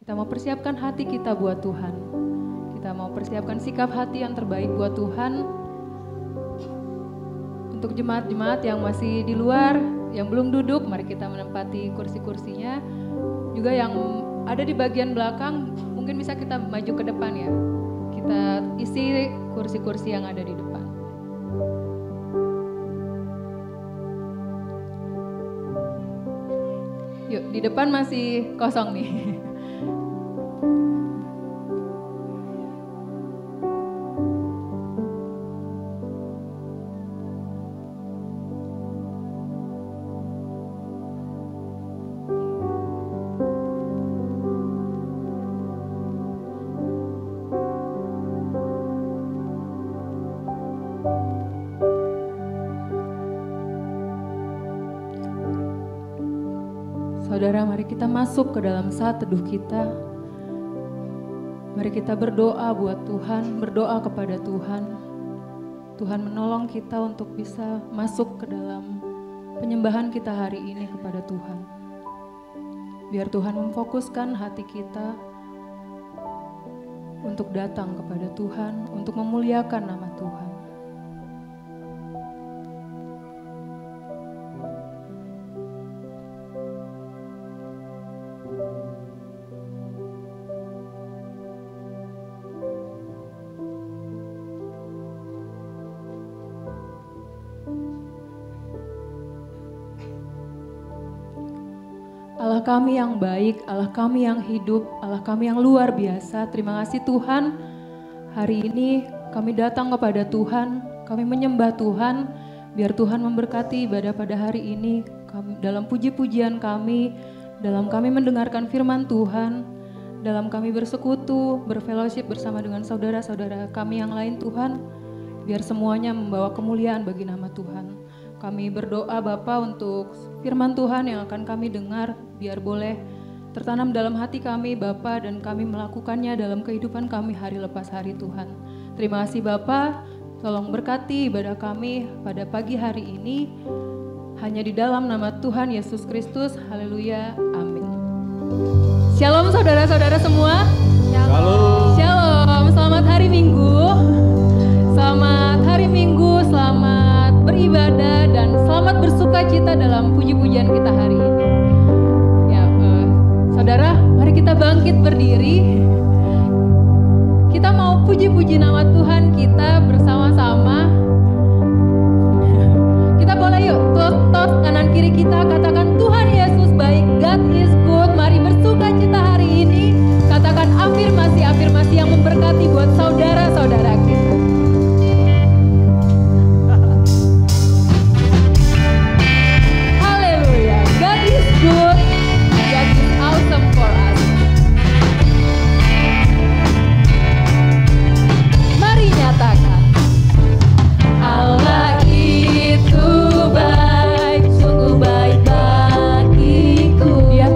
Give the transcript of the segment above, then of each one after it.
Kita mau persiapkan hati kita buat Tuhan. Kita mau persiapkan sikap hati yang terbaik buat Tuhan. Untuk jemaat-jemaat yang masih di luar, yang belum duduk, mari kita menempati kursi-kursinya. Juga yang ada di bagian belakang, mungkin bisa kita maju ke depan ya. Kita isi kursi-kursi yang ada di depan. Yuk, di depan masih kosong nih. Saudara, mari kita masuk ke dalam saat teduh kita. Mari kita berdoa buat Tuhan, berdoa kepada Tuhan. Tuhan menolong kita untuk bisa masuk ke dalam penyembahan kita hari ini kepada Tuhan. Biar Tuhan memfokuskan hati kita untuk datang kepada Tuhan, untuk memuliakan nama Tuhan. Allah kami yang baik, Allah kami yang hidup, Allah kami yang luar biasa. Terima kasih Tuhan, hari ini kami datang kepada Tuhan, kami menyembah Tuhan. Biar Tuhan memberkati ibadah pada hari ini, dalam puji-pujian kami, dalam kami mendengarkan firman Tuhan, dalam kami bersekutu, berfellowship bersama dengan saudara-saudara kami yang lain Tuhan. Biar semuanya membawa kemuliaan bagi nama Tuhan. Kami berdoa Bapa untuk firman Tuhan yang akan kami dengar, biar boleh tertanam dalam hati kami Bapa, dan kami melakukannya dalam kehidupan kami hari lepas hari Tuhan. Terima kasih Bapa, tolong berkati ibadah kami pada pagi hari ini, hanya di dalam nama Tuhan Yesus Kristus, haleluya, amin. Shalom saudara-saudara semua. Shalom. Shalom, selamat hari Minggu. Selamat hari Minggu, selamat beribadah dan selamat bersuka cita dalam puji-pujian kita hari ini. Ya, saudara, mari kita bangkit berdiri. Kita mau puji-puji nama Tuhan kita bersama-sama. Kita boleh yuk tos kanan kiri kita katakan Tuhan Yesus baik, God is good. Mari bersuka cita hari ini. Katakan afirmasi-afirmasi yang memberkati buat saudara-saudara kita. Good, God is awesome for us. Mari nyatakan, Allah itu baik, sungguh baik bagiku. Dia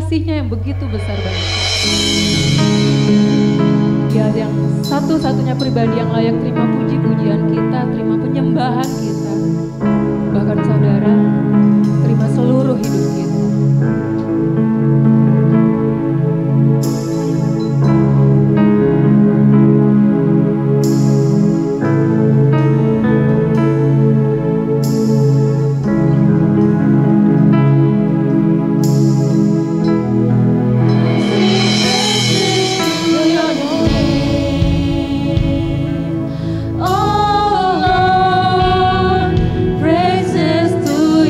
kasih-Nya yang begitu besar bagi kita. Dia yang satu-satunya pribadi yang layak terima puji-pujian kita, terima penyembahan kita. Bahkan saudara, terima seluruh hidup kita. Oh Lord, praises to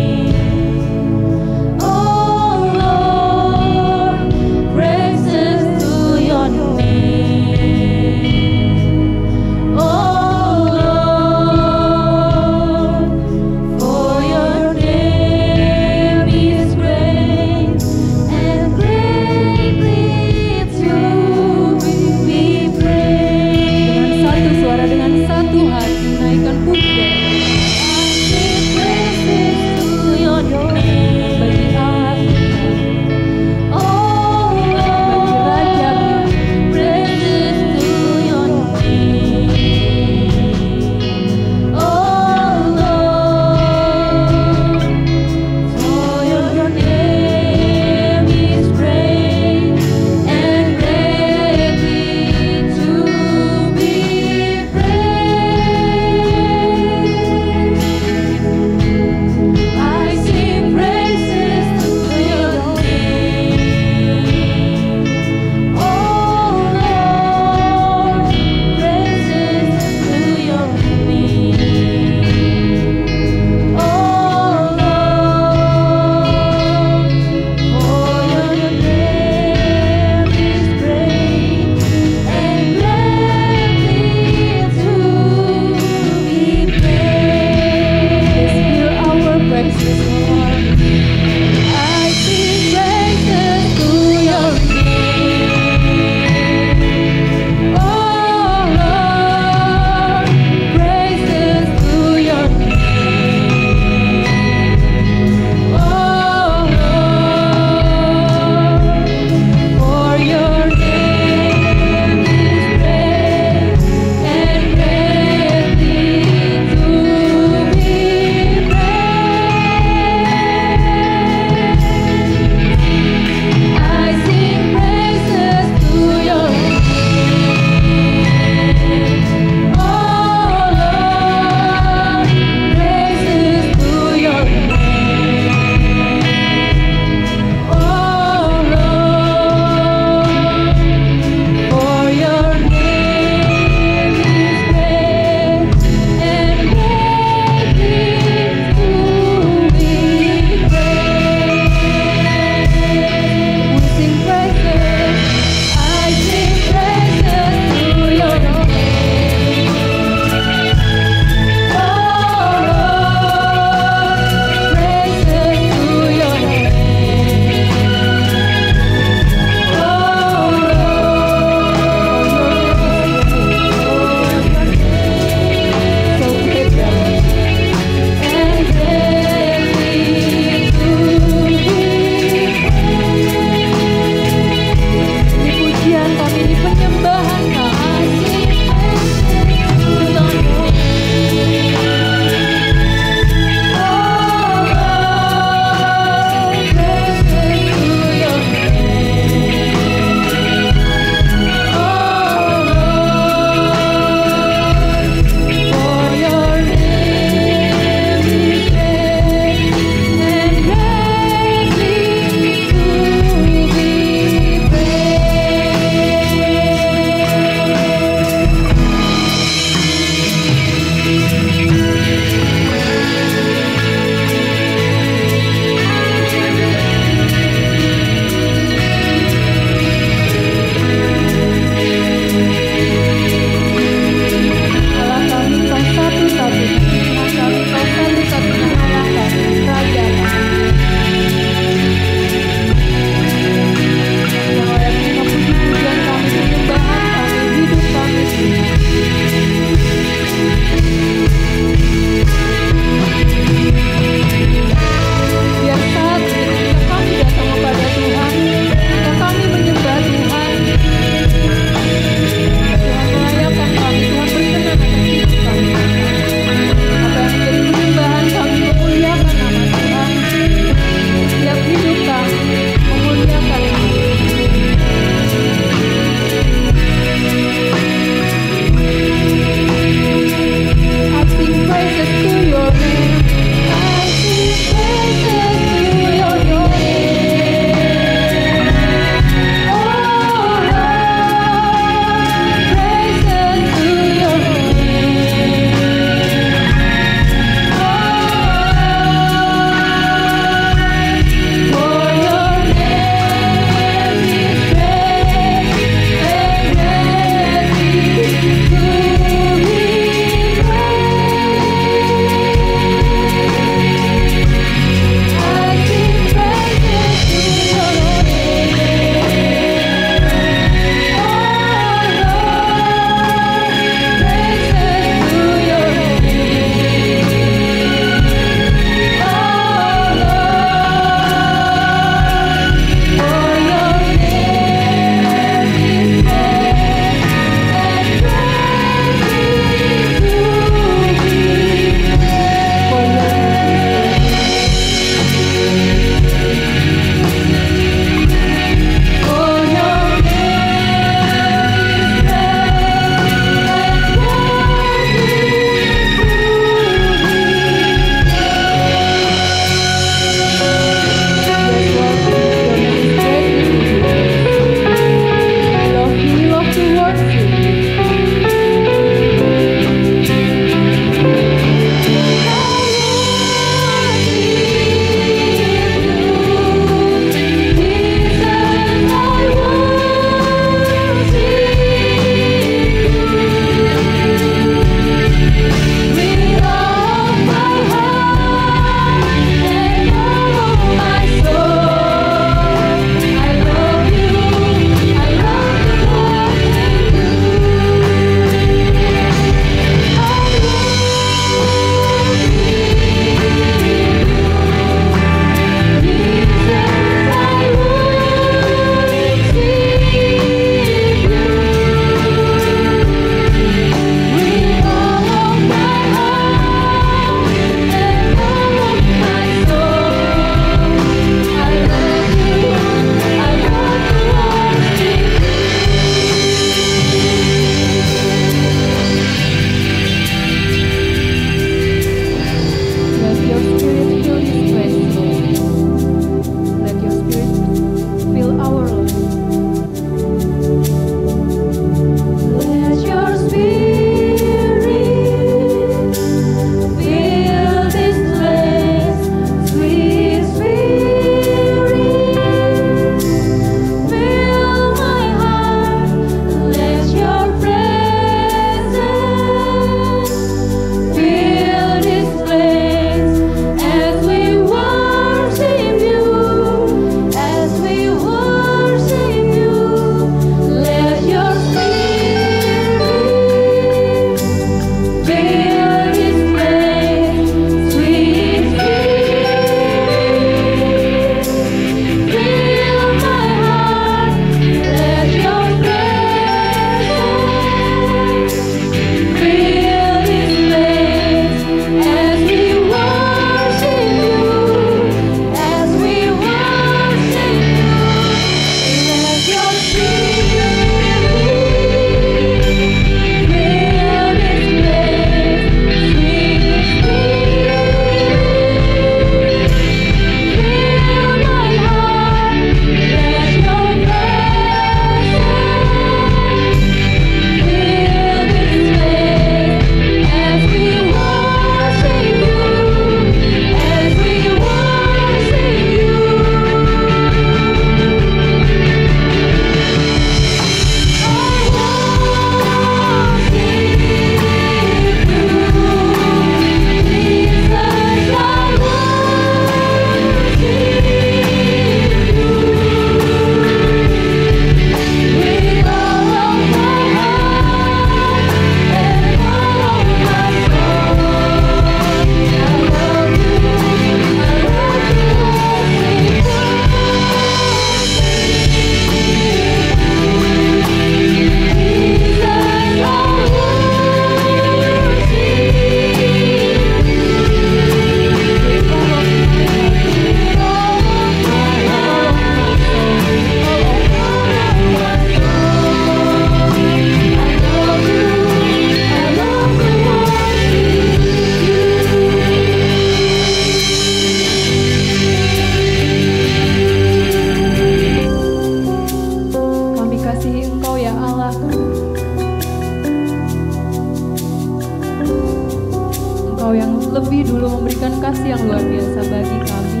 biasa bagi kami.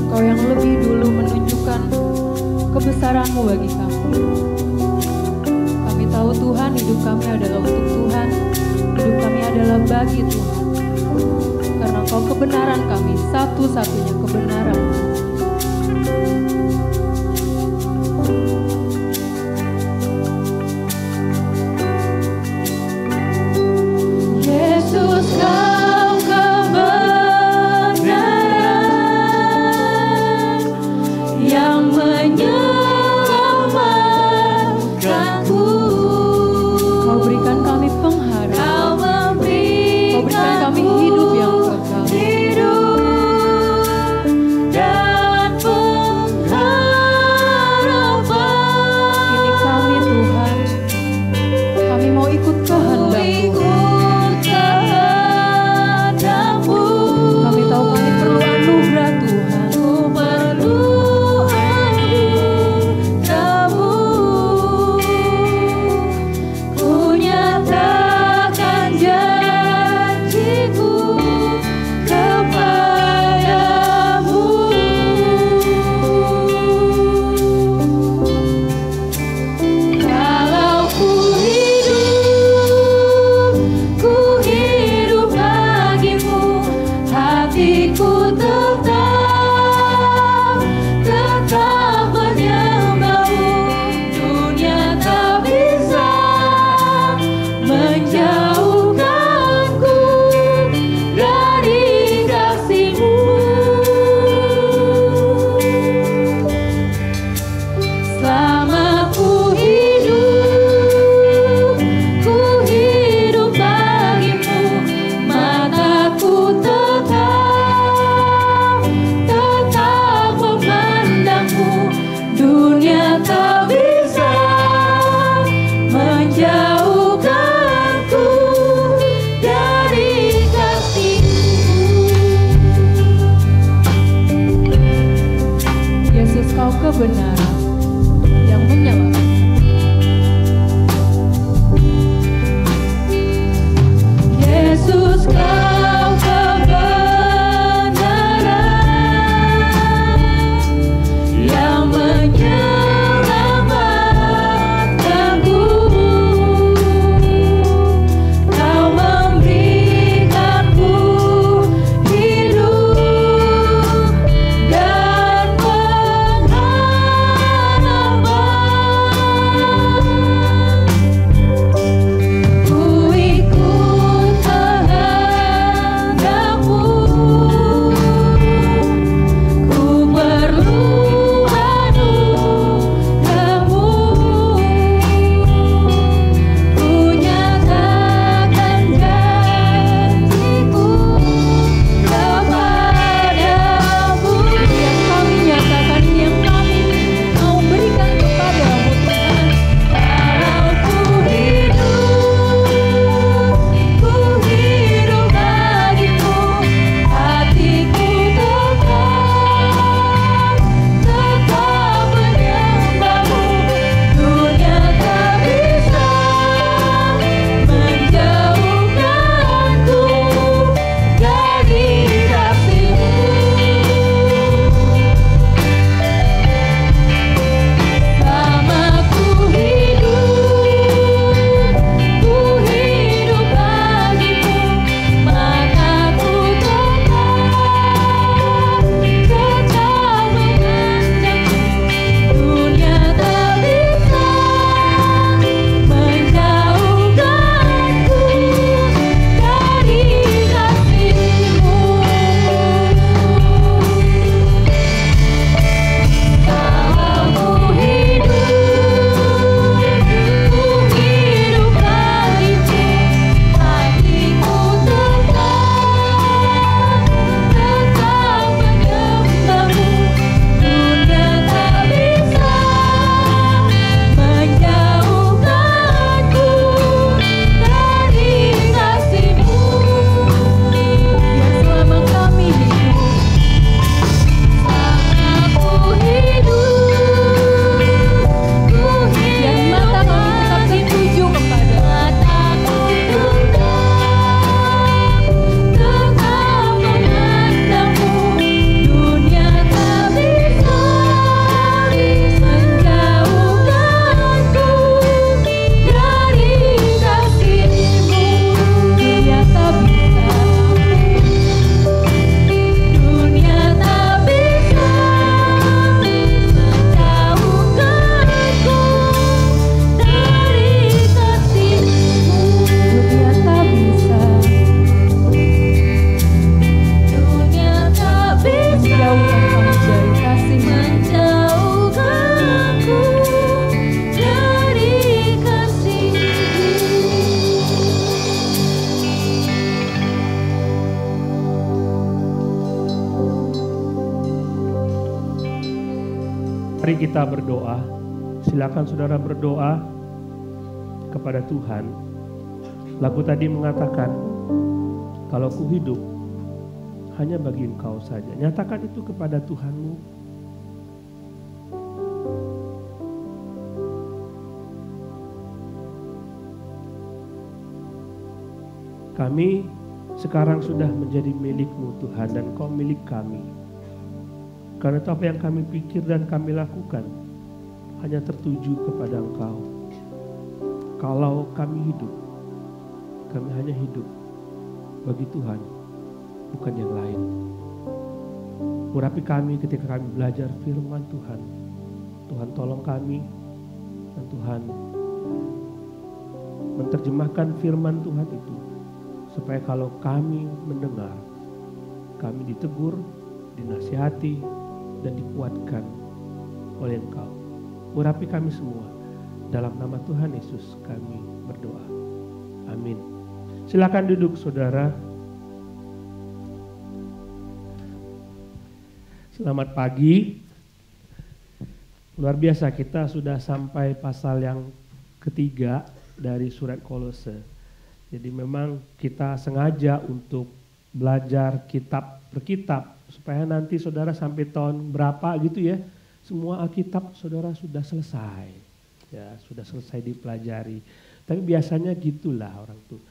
Engkau yang lebih dulu menunjukkan kebesaran-Mu bagi kami. Kami tahu Tuhan, hidup kami adalah untuk Tuhan, hidup kami adalah bagi Tuhan. Karena Engkau kebenaran kami, satu-satunya kebenaran. Yesus, Kau kebenaran yang menyelamatkanku. Kau berikan kami pengharapan. Kau berikan kami hidup yang kekal. Dan Mari kita berdoa. Silakan saudara berdoa kepada Tuhan. Lagu tadi mengatakan, kalau ku hidup hanya bagi Engkau saja. Nyatakan itu kepada Tuhanmu. Kami sekarang sudah menjadi milik-Mu Tuhan, dan Kau milik kami. Karena itu apa yang kami pikir dan kami lakukan hanya tertuju kepada Engkau. Kalau kami hidup, kami hanya hidup bagi Tuhan, bukan yang lain. Urapi kami ketika kami belajar firman Tuhan. Tuhan tolong kami, dan Tuhan menerjemahkan firman Tuhan itu, supaya kalau kami mendengar, kami ditegur, dinasihati, dan dikuatkan oleh Engkau. Urapi kami semua. Dalam nama Tuhan Yesus kami berdoa. Amin. Silakan duduk saudara. Selamat pagi. Luar biasa, kita sudah sampai pasal yang ketiga dari surat Kolose. Jadi memang kita sengaja untuk belajar kitab per kitab, supaya nanti saudara sampai tahun berapa gitu ya, semua Alkitab saudara sudah selesai. Ya, sudah selesai dipelajari. Tapi biasanya gitulah orang tuh.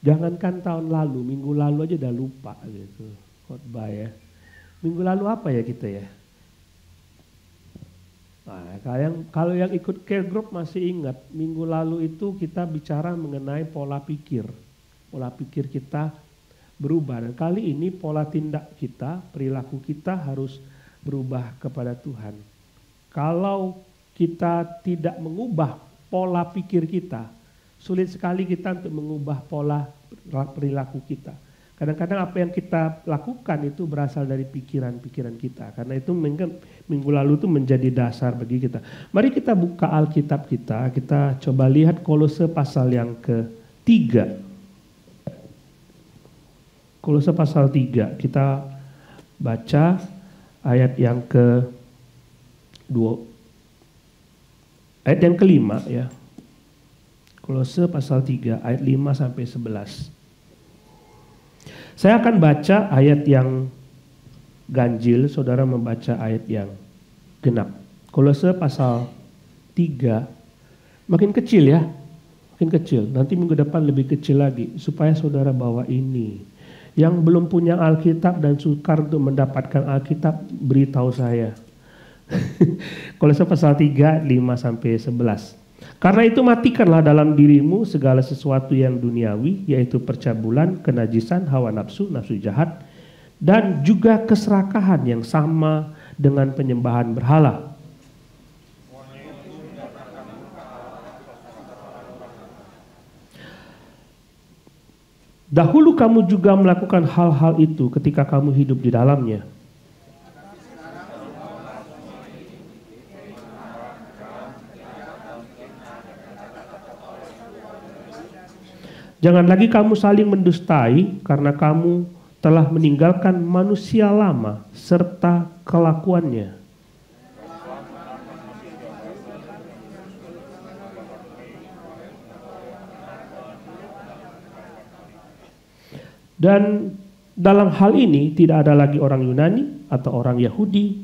Jangankan tahun lalu, minggu lalu aja udah lupa gitu. Khotbah ya. Minggu lalu apa ya kita ya? Nah, kalau yang ikut care group masih ingat, minggu lalu itu kita bicara mengenai pola pikir. Pola pikir kita berubah, dan kali ini pola tindak kita, perilaku kita harus berubah kepada Tuhan. Kalau kita tidak mengubah pola pikir kita, sulit sekali kita untuk mengubah pola perilaku kita. Kadang-kadang apa yang kita lakukan itu berasal dari pikiran-pikiran kita. Karena itu minggu lalu itu menjadi dasar bagi kita. Mari kita buka Alkitab kita coba lihat Kolose pasal yang ke-3. Kolose pasal 3, kita baca ayat yang ayat yang kelima ya. Kolose pasal 3 ayat 5 sampai 11. Saya akan baca ayat yang ganjil, saudara membaca ayat yang genap. Kolose pasal 3, makin kecil ya, makin kecil. Nanti minggu depan lebih kecil lagi, supaya saudara bawa ini. Yang belum punya Alkitab dan sukar untuk mendapatkan Alkitab, beritahu saya. Kolose pasal 3, 5 sampai 11. Karena itu matikanlah dalam dirimu segala sesuatu yang duniawi, yaitu percabulan, kenajisan, hawa nafsu, nafsu jahat, dan juga keserakahan yang sama dengan penyembahan berhala. Dahulu kamu juga melakukan hal-hal itu ketika kamu hidup di dalamnya. Jangan lagi kamu saling mendustai, karena kamu telah meninggalkan manusia lama serta kelakuannya. Dan dalam hal ini tidak ada lagi orang Yunani atau orang Yahudi,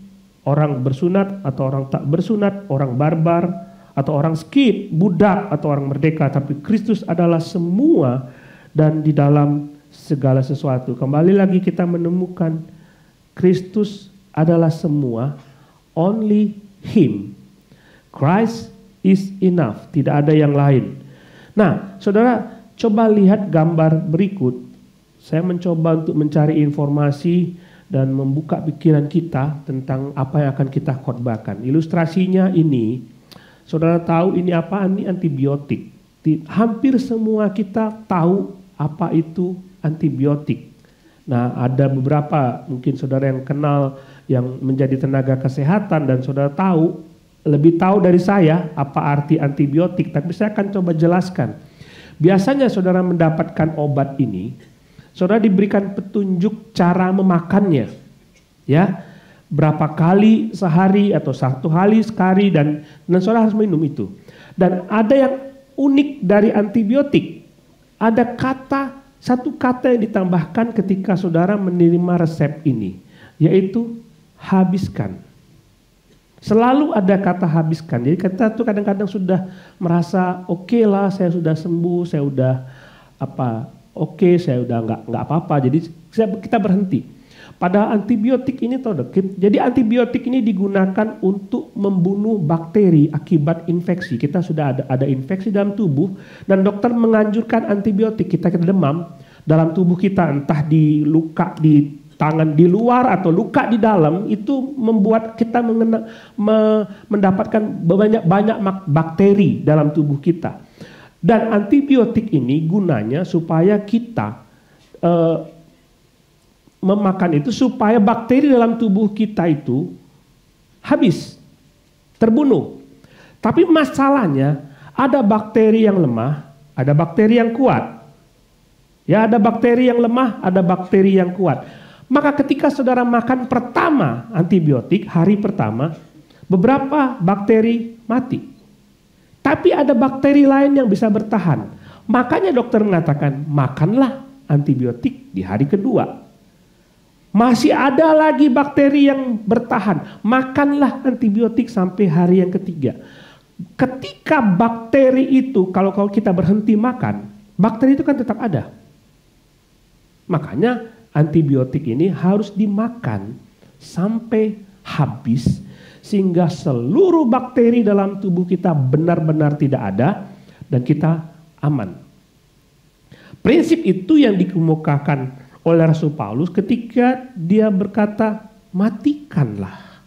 orang bersunat atau orang tak bersunat, orang barbar atau orang skit, budak atau orang merdeka, tapi Kristus adalah semua dan di dalam segala sesuatu. Kembali lagi kita menemukan Kristus adalah semua, only Him. Christ is enough, tidak ada yang lain. Nah, saudara coba lihat gambar berikut. Saya mencoba untuk mencari informasi dan membuka pikiran kita tentang apa yang akan kita khotbahkan. Ilustrasinya ini, saudara tahu ini apa? Ini antibiotik. Hampir semua kita tahu apa itu antibiotik. Nah, ada beberapa mungkin saudara yang kenal yang menjadi tenaga kesehatan dan saudara tahu, lebih tahu dari saya apa arti antibiotik, tapi saya akan coba jelaskan. Biasanya saudara mendapatkan obat ini, saudara diberikan petunjuk cara memakannya. Ya. berapa kali sehari atau 1 hari sekali, dan saudara harus minum itu. Dan ada yang unik dari antibiotik, ada satu kata yang ditambahkan ketika saudara menerima resep ini, yaitu habiskan. Selalu ada kata habiskan. Jadi kita tuh kadang-kadang sudah merasa oke lah, saya sudah sembuh, saya udah saya udah nggak apa-apa. Jadi kita berhenti. Padahal antibiotik ini jadi antibiotik ini digunakan untuk membunuh bakteri akibat infeksi. Kita sudah ada infeksi dalam tubuh, dan dokter menganjurkan antibiotik. Kita demam dalam tubuh kita, entah di luka di tangan di luar atau luka di dalam, itu membuat kita mendapatkan banyak bakteri dalam tubuh kita. Dan antibiotik ini gunanya supaya kita memakan itu, supaya bakteri dalam tubuh kita itu habis, terbunuh. Tapi masalahnya ada bakteri yang lemah, ada bakteri yang kuat. Ya, ada bakteri yang lemah, ada bakteri yang kuat. Maka ketika saudara makan pertama antibiotik, hari pertama, beberapa bakteri mati. Tapi ada bakteri lain yang bisa bertahan. Makanya dokter mengatakan, makanlah antibiotik di hari kedua. Masih ada lagi bakteri yang bertahan, makanlah antibiotik sampai hari yang ketiga. Ketika bakteri itu, kalau kita berhenti makan, bakteri itu kan tetap ada. Makanya antibiotik ini harus dimakan sampai habis, sehingga seluruh bakteri dalam tubuh kita benar-benar tidak ada dan kita aman. Prinsip itu yang dikemukakan oleh Rasul Paulus ketika dia berkata, matikanlah.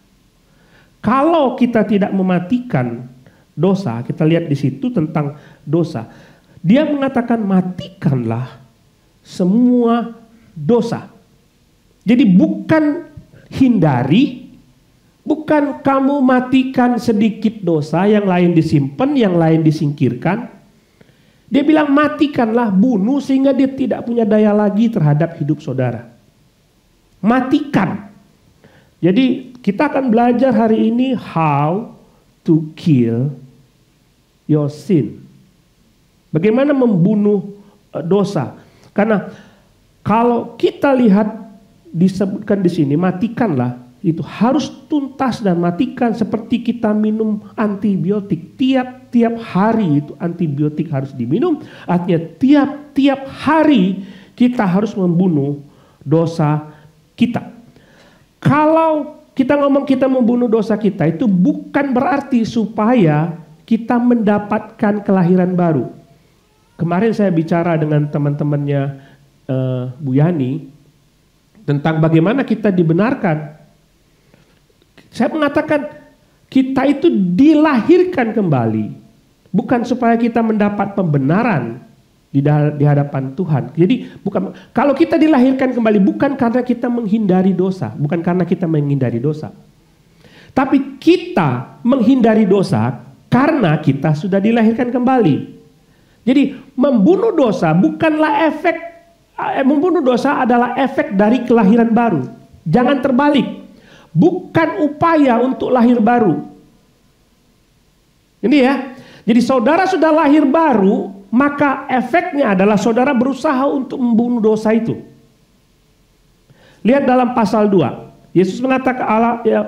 Kalau kita tidak mematikan dosa, kita lihat di situ tentang dosa. Dia mengatakan matikanlah semua dosa. Jadi bukan hindari, bukan kamu matikan sedikit dosa, yang lain disimpan, yang lain disingkirkan. Dia bilang matikanlah, bunuh sehingga dia tidak punya daya lagi terhadap hidup saudara. Matikan. Jadi kita akan belajar hari ini how to kill your sin. Bagaimana membunuh dosa. Karena kalau kita lihat disebutkan di sini, matikanlah, itu harus tuntas dan matikan, seperti kita minum antibiotik. Tiap hari itu antibiotik harus diminum. Artinya tiap hari kita harus membunuh dosa kita. Kalau kita ngomong kita membunuh dosa kita, itu bukan berarti supaya kita mendapatkan kelahiran baru. Kemarin saya bicara dengan teman-temannya Bu Yani tentang bagaimana kita dibenarkan. Saya mengatakan kita itu dilahirkan kembali, bukan supaya kita mendapat pembenaran di hadapan Tuhan. Jadi bukan, kalau kita dilahirkan kembali bukan karena kita menghindari dosa, bukan karena kita menghindari dosa. Tapi kita menghindari dosa karena kita sudah dilahirkan kembali. Jadi membunuh dosa bukanlah membunuh dosa adalah efek dari kelahiran baru. Jangan terbalik. Bukan upaya untuk lahir baru. Ini ya. Jadi saudara sudah lahir baru, maka efeknya adalah saudara berusaha untuk membunuh dosa itu. Lihat dalam pasal 2. Yesus mengatakan,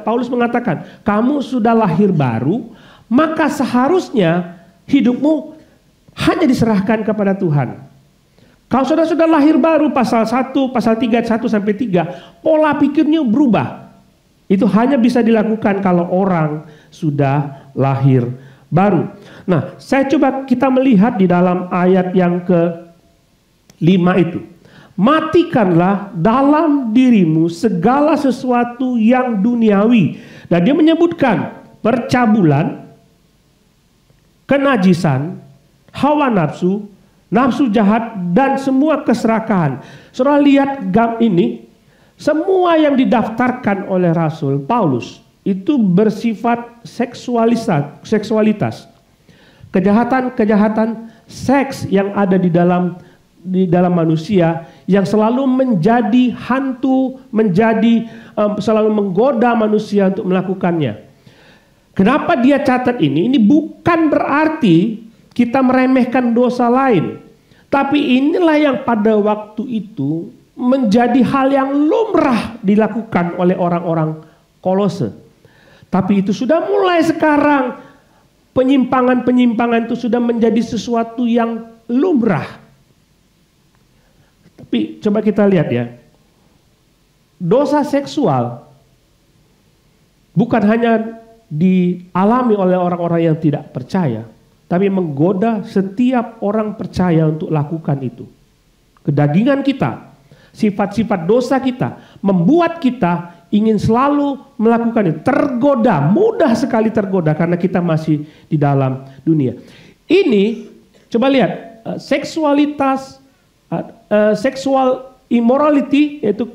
Paulus mengatakan, kamu sudah lahir baru, maka seharusnya hidupmu hanya diserahkan kepada Tuhan. Kalau saudara sudah lahir baru, pasal 1, pasal 3, 1 sampai 3, pola pikirnya berubah. Itu hanya bisa dilakukan kalau orang sudah lahir baru. Nah, kita melihat di dalam ayat yang ke-5 itu. Matikanlah dalam dirimu segala sesuatu yang duniawi. Dan dia menyebutkan percabulan, kenajisan, hawa nafsu, nafsu jahat, dan semua keserakahan. Saudara lihat ini. Semua yang didaftarkan oleh Rasul Paulus itu bersifat seksualitas. Kejahatan-kejahatan seks yang ada di dalam di dalam manusia yang selalu menjadi hantu, selalu menggoda manusia untuk melakukannya. Kenapa dia catat ini? Ini bukan berarti kita meremehkan dosa lain. Tapi inilah yang pada waktu itu menjadi hal yang lumrah dilakukan oleh orang-orang Kolose. Tapi itu sudah mulai sekarang, penyimpangan-penyimpangan itu sudah menjadi sesuatu yang lumrah. Tapi coba kita lihat ya, dosa seksual bukan hanya dialami oleh orang-orang yang tidak percaya, tapi menggoda setiap orang percaya untuk lakukan itu. Kedagingan kita, sifat-sifat dosa kita, membuat kita ingin selalu melakukan itu. Tergoda, mudah sekali tergoda karena kita masih di dalam dunia. Ini, coba lihat, seksualitas, sexual immorality, yaitu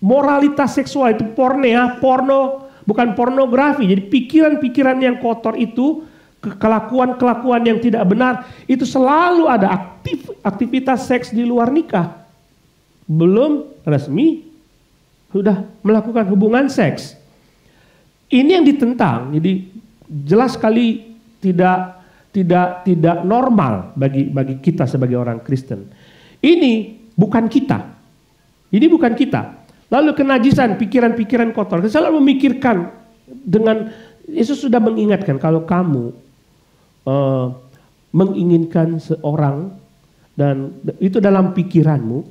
moralitas seksual, itu porno, bukan pornografi. Jadi pikiran-pikiran yang kotor itu, kelakuan-kelakuan yang tidak benar, itu selalu ada aktivitas seks di luar nikah. Belum resmi, sudah melakukan hubungan seks. Ini yang ditentang. Jadi jelas sekali tidak normal bagi kita sebagai orang Kristen. Ini bukan kita. Ini bukan kita. Lalu kenajisan, pikiran-pikiran kotor. Kita selalu memikirkan dengan, Yesus sudah mengingatkan kalau kamu menginginkan seorang dan itu dalam pikiranmu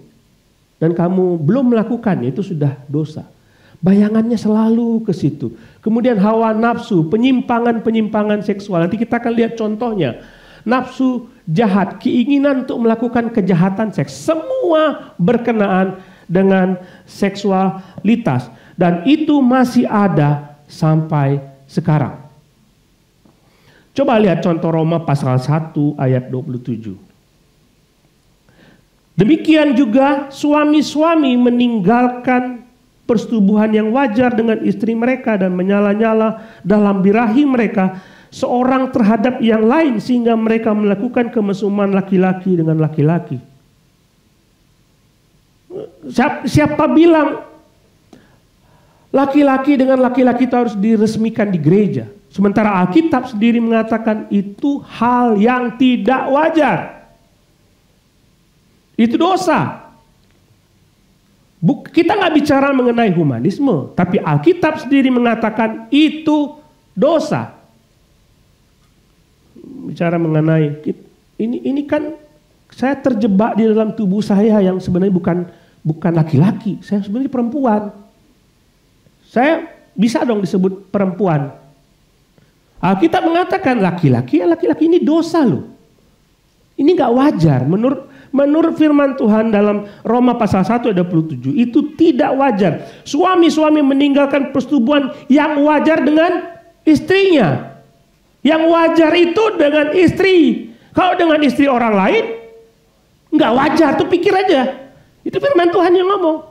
dan kamu belum melakukannya, itu sudah dosa. Bayangannya selalu ke situ. Kemudian hawa nafsu, penyimpangan seksual. Nanti kita akan lihat contohnya. Nafsu jahat, keinginan untuk melakukan kejahatan seks, semua berkenaan dengan seksualitas, dan itu masih ada sampai sekarang. Coba lihat contoh Roma pasal 1 ayat 27. Demikian juga suami-suami meninggalkan persetubuhan yang wajar dengan istri mereka dan menyala-nyala dalam birahi mereka seorang terhadap yang lain, sehingga mereka melakukan kemesuman laki-laki dengan laki-laki. Siapa bilang laki-laki dengan laki-laki itu harus diresmikan di gereja? Sementara Alkitab sendiri mengatakan itu hal yang tidak wajar. Itu dosa. Kita nggak bicara mengenai humanisme, tapi Alkitab sendiri mengatakan itu dosa. Bicara mengenai ini kan saya terjebak di dalam tubuh saya yang sebenarnya bukan laki-laki, saya sebenarnya perempuan. Saya bisa dong disebut perempuan. Alkitab mengatakan laki-laki ini dosa loh. Ini nggak wajar menurut firman Tuhan dalam Roma pasal 1 ayat 27, itu tidak wajar. Suami-suami meninggalkan persetubuhan yang wajar dengan istrinya. Yang wajar itu dengan istri. Kalau dengan istri orang lain nggak wajar, tuh pikir aja. Itu firman Tuhan yang ngomong.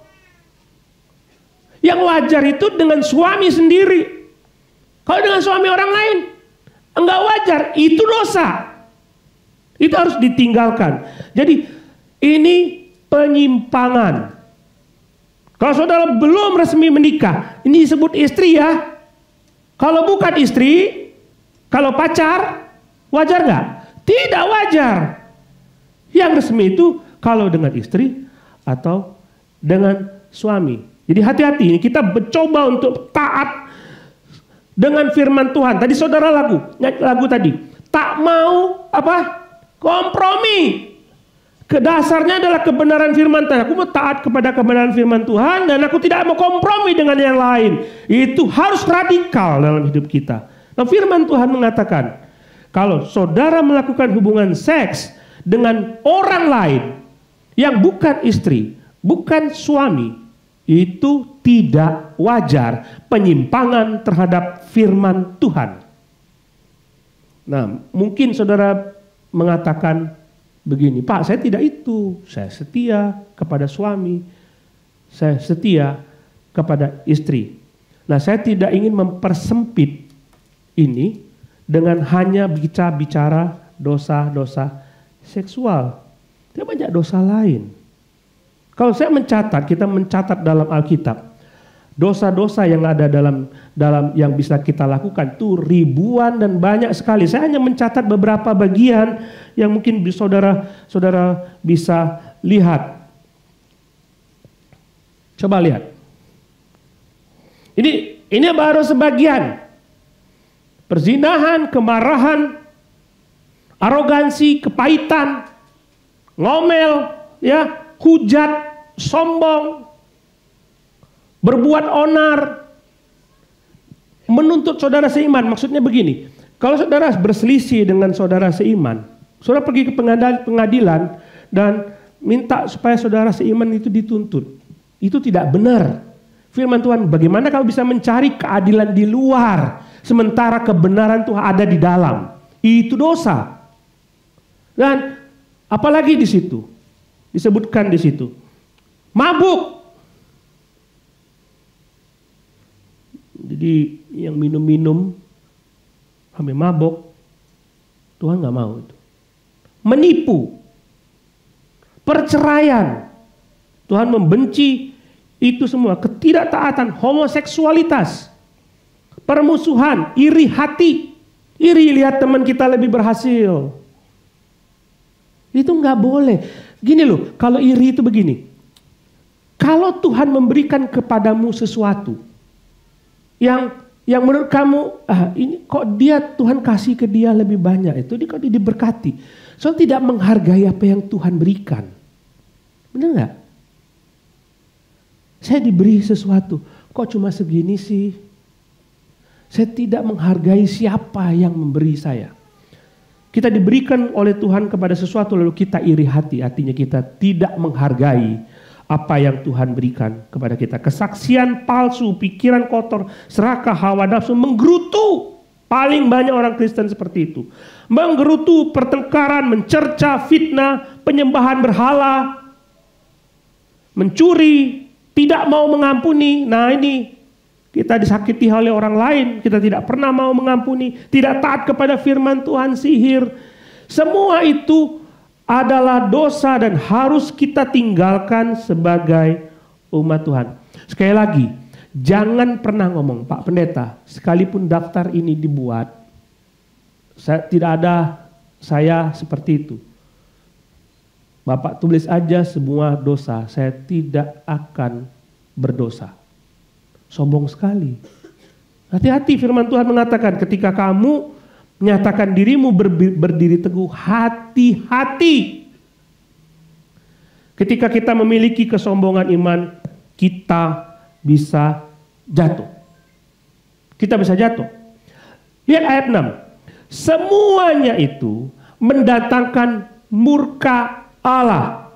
Yang wajar itu dengan suami sendiri. Kalau dengan suami orang lain enggak wajar, itu dosa. Itu harus ditinggalkan. Jadi ini penyimpangan. Kalau saudara belum resmi menikah, ini disebut istri ya. Kalau bukan istri, kalau pacar, wajar nggak? Tidak wajar. Yang resmi itu kalau dengan istri atau dengan suami. Jadi hati-hati, kita mencoba untuk taat dengan firman Tuhan. Tadi saudara lagu tadi, tak mau kompromi. Kedasarnya adalah kebenaran firman Tuhan. Aku mau taat kepada kebenaran firman Tuhan dan aku tidak mau kompromi dengan yang lain. Itu harus radikal dalam hidup kita. Nah, firman Tuhan mengatakan, kalau saudara melakukan hubungan seks dengan orang lain yang bukan istri, bukan suami, itu tidak wajar, penyimpangan terhadap firman Tuhan. Nah, mungkin saudara mengatakan begini, Pak, saya tidak itu, saya setia kepada suami, saya setia kepada istri. Nah, saya tidak ingin mempersempit ini dengan hanya bicara dosa-dosa seksual. Dia banyak dosa lain. Kalau saya mencatat, kita mencatat dalam Alkitab, dosa-dosa yang ada dalam yang bisa kita lakukan itu ribuan dan banyak sekali. Saya hanya mencatat beberapa bagian yang mungkin saudara bisa lihat. Coba lihat. Ini baru sebagian. Perzinahan, kemarahan, arogansi, kepahitan, ngomel, ya, hujat, sombong, berbuat onar, menuntut saudara seiman. Maksudnya begini, kalau saudara berselisih dengan saudara seiman, saudara pergi ke pengadilan dan minta supaya saudara seiman itu dituntut. Itu tidak benar. Firman Tuhan, bagaimana kau bisa mencari keadilan di luar, sementara kebenaran Tuhan ada di dalam? Itu dosa. Dan apalagi di situ, disebutkan di situ, mabuk. Jadi yang minum-minum sampai mabuk, Tuhan nggak mau itu. Menipu, perceraian, Tuhan membenci itu semua. Ketidaktaatan, homoseksualitas, permusuhan, iri hati, iri lihat teman kita lebih berhasil. Itu nggak boleh. Gini loh, kalau iri itu begini. Kalau Tuhan memberikan kepadamu sesuatu yang menurut kamu, ini kok Tuhan kasih ke dia lebih banyak, itu kok dia diberkati. Soalnya tidak menghargai apa yang Tuhan berikan. Benar nggak? Saya diberi sesuatu, kok cuma segini sih? Saya tidak menghargai siapa yang memberi saya. Kita diberikan oleh Tuhan kepada sesuatu lalu kita iri hati, artinya kita tidak menghargai apa yang Tuhan berikan kepada kita. Kesaksian palsu, pikiran kotor, serakah, hawa nafsu, menggerutu. Paling banyak orang Kristen seperti itu. Menggerutu, pertengkaran, mencerca, fitnah, penyembahan berhala, mencuri, tidak mau mengampuni. Nah ini, kita disakiti oleh orang lain, kita tidak pernah mau mengampuni, tidak taat kepada firman Tuhan, sihir. Semua itu adalah dosa dan harus kita tinggalkan sebagai umat Tuhan. Sekali lagi, jangan pernah ngomong, Pak Pendeta, sekalipun daftar ini dibuat, tidak ada saya seperti itu. Bapak tulis aja semua dosa, saya tidak akan berdosa. Sombong sekali. Hati-hati, firman Tuhan mengatakan ketika kamu menyatakan dirimu berdiri teguh, hati-hati. Ketika kita memiliki kesombongan iman, kita bisa jatuh. Kita bisa jatuh. Lihat ayat 6. Semuanya itu mendatangkan murka Allah.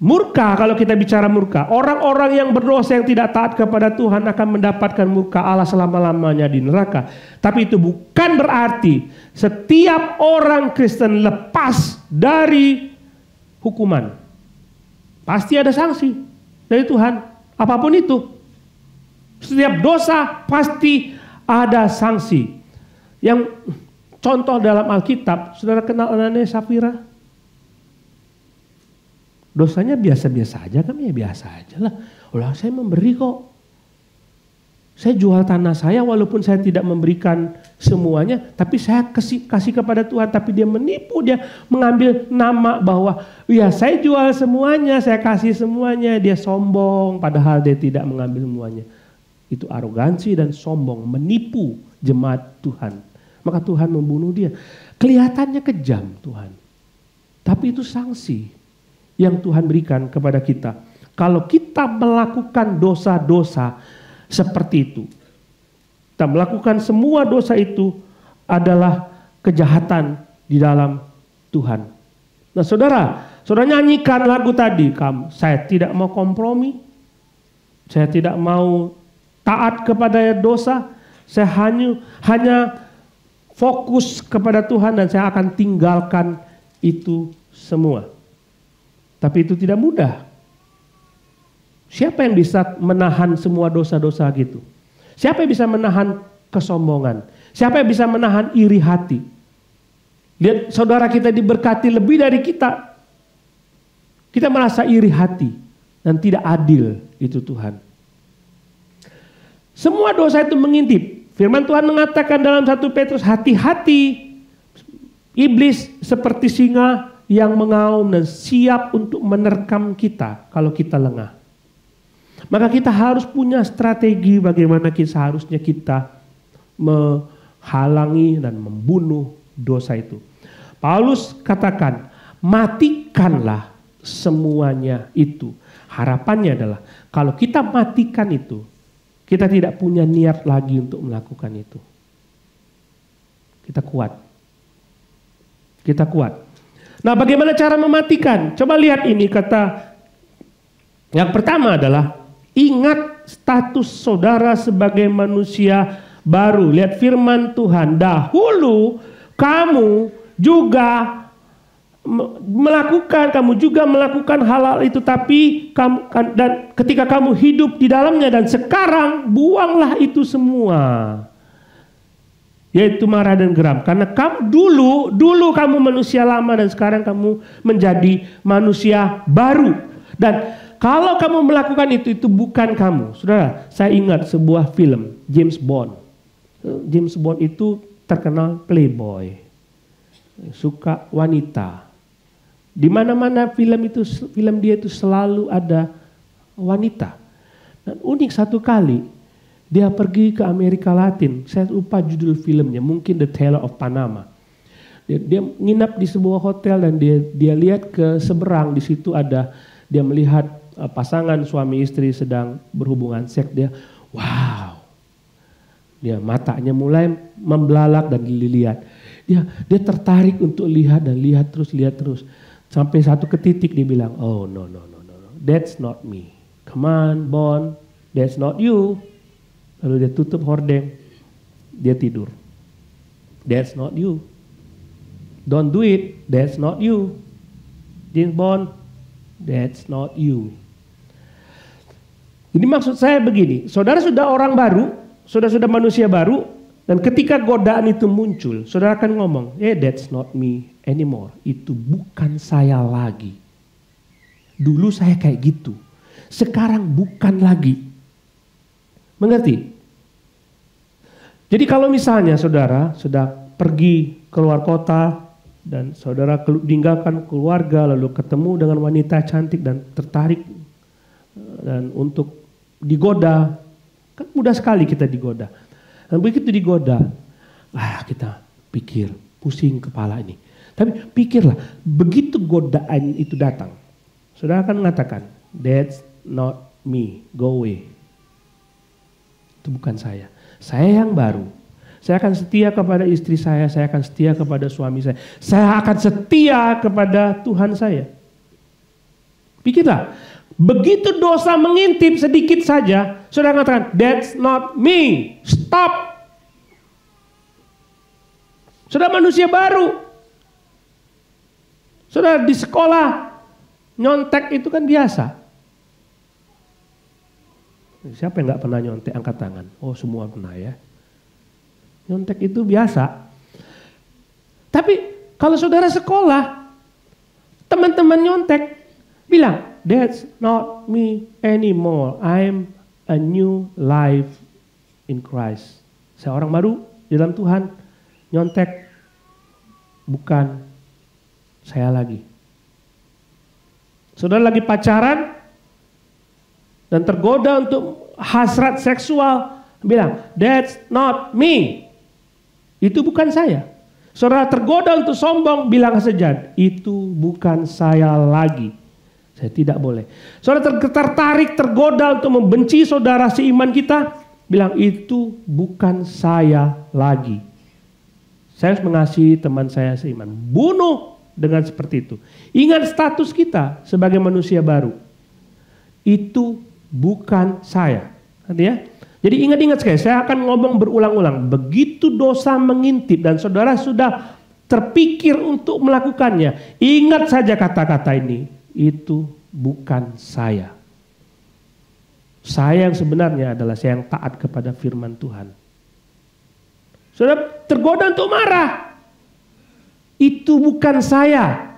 Murka, kalau kita bicara murka, orang-orang yang berdosa yang tidak taat kepada Tuhan akan mendapatkan murka Allah selama-lamanya di neraka. Tapi itu bukan berarti setiap orang Kristen lepas dari hukuman. Pasti ada sanksi dari Tuhan, apapun itu. Setiap dosa pasti ada sanksi. Yang contoh dalam Alkitab, saudara kenal Ananias Safira? Dosanya biasa-biasa aja, kami ya biasa aja lah. Ulah saya memberi kok. Saya jual tanah saya walaupun saya tidak memberikan semuanya, tapi saya kasih kepada Tuhan. Tapi dia menipu, dia mengambil nama bahwa ya saya jual semuanya, saya kasih semuanya. Dia sombong padahal dia tidak mengambil semuanya. Itu arogansi dan sombong, menipu jemaat Tuhan. Maka Tuhan membunuh dia. Kelihatannya kejam Tuhan, tapi itu sanksi yang Tuhan berikan kepada kita. Kalau kita melakukan dosa-dosa seperti itu, kita melakukan semua dosa itu adalah kejahatan di dalam Tuhan. Nah saudara nyanyikan lagu tadi, saya tidak mau kompromi, saya tidak mau taat kepada dosa, saya hanya fokus kepada Tuhan dan saya akan tinggalkan itu semua. Tapi itu tidak mudah. Siapa yang bisa menahan semua dosa-dosa gitu? Siapa yang bisa menahan kesombongan? Siapa yang bisa menahan iri hati? Lihat saudara kita diberkati lebih dari kita. Kita merasa iri hati dan tidak adil itu Tuhan. Semua dosa itu mengintip. Firman Tuhan mengatakan dalam 1 Petrus, hati-hati, iblis seperti singa yang mengaum dan siap untuk menerkam kita kalau kita lengah. Maka kita harus punya strategi bagaimana seharusnya kita menghalangi dan membunuh dosa itu. Paulus katakan, matikanlah semuanya itu. Harapannya adalah kalau kita matikan itu, kita tidak punya niat lagi untuk melakukan itu. Kita kuat. Kita kuat. Nah, bagaimana cara mematikan? Coba lihat ini kata. Yang pertama adalah ingat status saudara sebagai manusia baru. Lihat firman Tuhan. Dahulu kamu juga melakukan hal-hal itu, tapi dan ketika kamu hidup di dalamnya, dan sekarang buanglah itu semua, yaitu marah dan geram, karena kamu dulu kamu manusia lama dan sekarang kamu menjadi manusia baru. Dan kalau kamu melakukan itu bukan kamu. Saudara, saya ingat sebuah film James Bond. James Bond itu terkenal playboy, suka wanita. Di mana-mana film dia itu selalu ada wanita. Dan unik satu kali dia pergi ke Amerika Latin. Saya lupa judul filmnya, mungkin The Tale of Panama. Dia nginap di sebuah hotel dan dia lihat ke seberang, di situ dia melihat pasangan suami istri sedang berhubungan seks. Dia wow. Dia matanya mulai membelalak dan dilihat. Dia tertarik untuk lihat terus. Sampai satu titik dia bilang, oh no, that's not me. Come on, Bond, that's not you. Lalu dia tutup hordeng, dia tidur. That's not you. Don't do it, that's not you. James Bond, that's not you. Jadi maksud saya begini, saudara sudah orang baru, sudah manusia baru, dan ketika godaan itu muncul, saudara akan ngomong, that's not me anymore. Itu bukan saya lagi. Dulu saya kayak gitu, sekarang bukan lagi. Mengerti? Jadi kalau misalnya saudara sudah pergi keluar kota dan saudara meninggalkan keluarga lalu ketemu dengan wanita cantik dan tertarik dan untuk digoda, kan mudah sekali kita digoda. Dan begitu digoda, kita pikir pusing kepala ini. Tapi pikirlah, begitu godaan itu datang, saudara akan mengatakan, that's not me, go away. Itu bukan saya. Saya yang baru. Saya akan setia kepada istri saya akan setia kepada suami saya akan setia kepada Tuhan saya. Pikirlah, begitu dosa mengintip sedikit saja, saudara mengatakan, that's not me, stop. Saudara manusia baru. Saudara di sekolah, nyontek itu kan biasa. Siapa yang gak pernah nyontek, angkat tangan. Oh semua pernah ya. Nyontek itu biasa. Tapi kalau saudara sekolah, teman-teman nyontek, bilang, that's not me anymore. I'm a new life in Christ. Saya orang baru di dalam Tuhan. Nyontek bukan saya lagi. Saudara lagi pacaran dan tergoda untuk hasrat seksual, bilang, that's not me. Itu bukan saya. Saudara tergoda untuk sombong, bilang saja, itu bukan saya lagi. Saya tidak boleh. Saudara tertarik, tergoda untuk membenci saudara seiman kita, bilang, itu bukan saya lagi. Saya harus mengasihi teman saya seiman. Bunuh dengan seperti itu. Ingat status kita sebagai manusia baru. Itu bukan saya. Nanti ya. Jadi ingat-ingat sekali, saya akan ngomong berulang-ulang. Begitu dosa mengintip dan saudara sudah terpikir untuk melakukannya, ingat saja kata-kata ini. Itu bukan saya. Saya yang sebenarnya adalah saya yang taat kepada firman Tuhan. Saudara tergoda untuk marah. Itu bukan saya.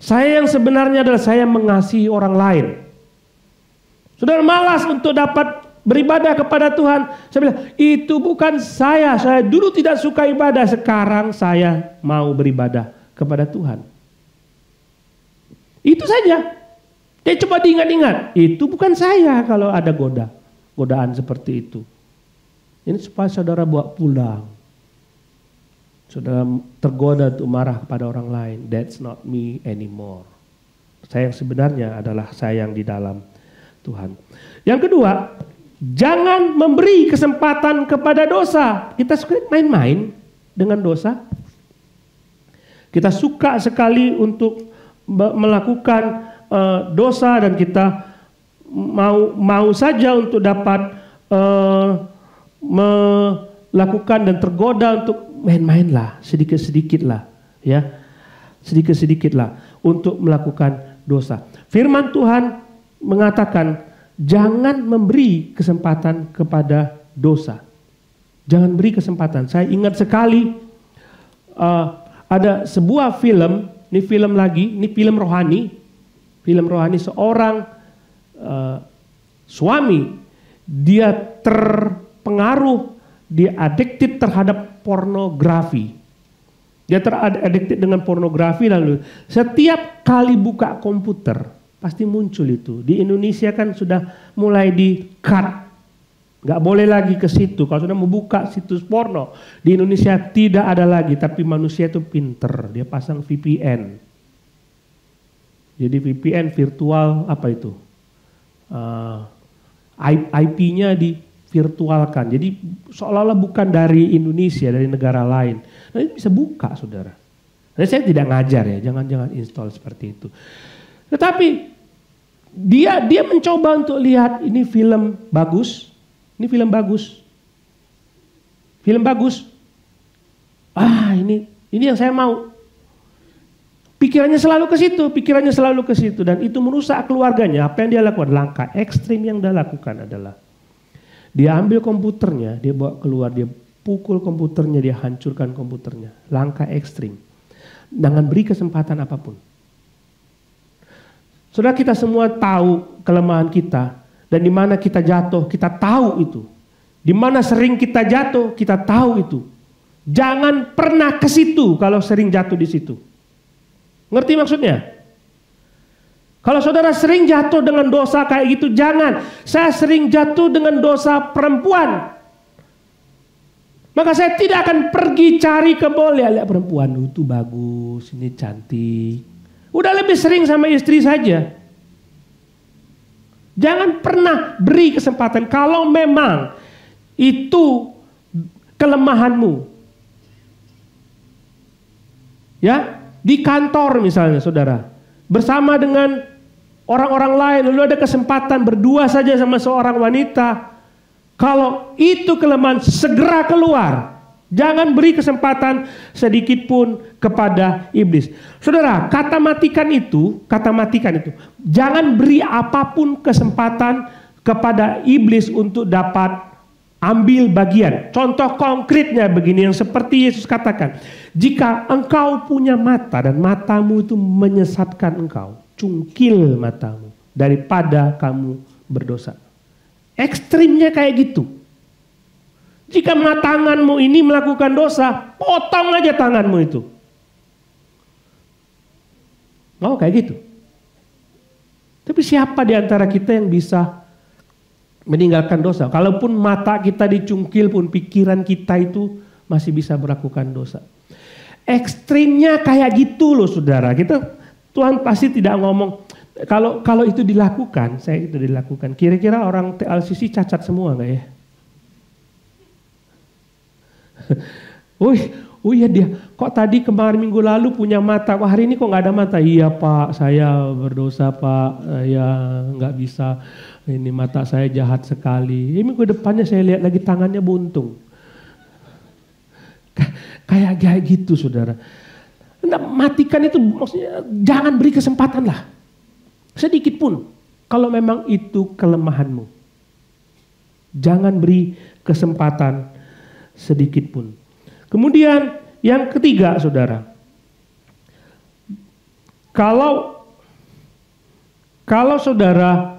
Saya yang sebenarnya adalah saya mengasihi orang lain. Saudara malas untuk dapat beribadah kepada Tuhan. Saya bilang, itu bukan saya. Saya dulu tidak suka ibadah. Sekarang saya mau beribadah kepada Tuhan. Itu saja. Dia coba diingat-ingat. Itu bukan saya kalau ada godaan seperti itu. Ini supaya saudara bawa pulang. Saudara tergoda untuk marah kepada orang lain. That's not me anymore. Saya yang sebenarnya adalah saya yang di dalam Tuhan. Yang kedua, jangan memberi kesempatan kepada dosa. Kita suka main-main dengan dosa. Kita suka sekali untuk melakukan dosa dan kita mau saja untuk dapat melakukan dan tergoda untuk main-mainlah, sedikit-sedikitlah, ya, sedikit-sedikitlah untuk melakukan dosa. Firman Tuhan mengatakan jangan memberi kesempatan kepada dosa. Jangan beri kesempatan. Saya ingat sekali ada sebuah film, ini film lagi, ini film rohani. Film rohani seorang suami, dia terpengaruh, dia addicted terhadap pornografi. Dia teraddicted dengan pornografi, lalu setiap kali buka komputer pasti muncul itu. Di Indonesia kan sudah mulai di-cut. Nggak boleh lagi ke situ. Kalau sudah membuka situs porno, di Indonesia tidak ada lagi. Tapi manusia itu pinter. Dia pasang VPN. Jadi VPN virtual apa itu? IP-nya divirtualkan. Jadi seolah-olah bukan dari Indonesia, dari negara lain. Nah, ini bisa buka, saudara. Nah, saya tidak ngajar ya, jangan install seperti itu. Tetapi dia mencoba untuk lihat ini film bagus, ini film bagus, film bagus. Ini yang saya mau. Pikirannya selalu ke situ, dan itu merusak keluarganya. Apa yang dia lakukan? Langkah ekstrim yang dia lakukan adalah dia ambil komputernya, dia bawa keluar, dia pukul komputernya, dia hancurkan komputernya. Langkah ekstrim. Jangan beri kesempatan apapun. Saudara, kita semua tahu kelemahan kita dan di mana kita jatuh, kita tahu itu. Di mana sering kita jatuh, kita tahu itu. Jangan pernah ke situ kalau sering jatuh di situ. Ngerti maksudnya? Kalau saudara sering jatuh dengan dosa kayak gitu, jangan. Saya sering jatuh dengan dosa perempuan. Maka saya tidak akan pergi cari ke mall, lihat perempuan itu bagus, ini cantik. Udah lebih sering sama istri saja. Jangan pernah beri kesempatan kalau memang itu kelemahanmu. Ya, di kantor misalnya saudara, bersama dengan orang-orang lain, lalu ada kesempatan berdua saja sama seorang wanita. Kalau itu kelemahan, segera keluar. Jangan beri kesempatan sedikit pun kepada iblis. Saudara, kata matikan itu, jangan beri apapun kesempatan kepada iblis untuk dapat ambil bagian. Contoh konkretnya begini, yang seperti Yesus katakan. Jika engkau punya mata dan matamu itu menyesatkan engkau, cungkil matamu daripada kamu berdosa. Ekstrimnya kayak gitu. Jika tanganmu ini melakukan dosa, potong aja tanganmu itu. Mau kayak gitu. Tapi siapa di antara kita yang bisa meninggalkan dosa? Kalaupun mata kita dicungkil pun, pikiran kita itu masih bisa melakukan dosa. Ekstrimnya kayak gitu loh saudara. Tuhan pasti tidak ngomong kalau itu dilakukan, saya itu dilakukan. Kira-kira orang TLCC cacat semua nggak ya? Oh iya dia, kok tadi kemarin minggu lalu punya mata, kok hari ini kok nggak ada mata? Iya Pak, saya berdosa Pak, ya nggak bisa, ini mata saya jahat sekali. Ini minggu depannya saya lihat lagi tangannya buntung. Kayak gitu saudara. Nah, matikan itu maksudnya jangan beri kesempatan lah, sedikit pun. Kalau memang itu kelemahanmu, jangan beri kesempatan sedikit pun. Kemudian yang ketiga saudara, Kalau saudara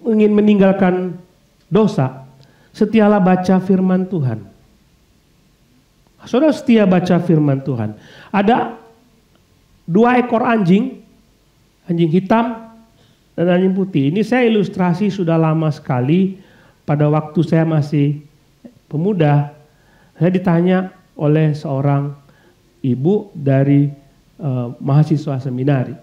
ingin meninggalkan dosa, setialah baca firman Tuhan. Saudara setia baca firman Tuhan. Ada 2 ekor anjing hitam dan anjing putih. Ini saya ilustrasi sudah lama sekali. Pada waktu saya masih pemuda, saya ditanya oleh seorang ibu dari mahasiswa seminari.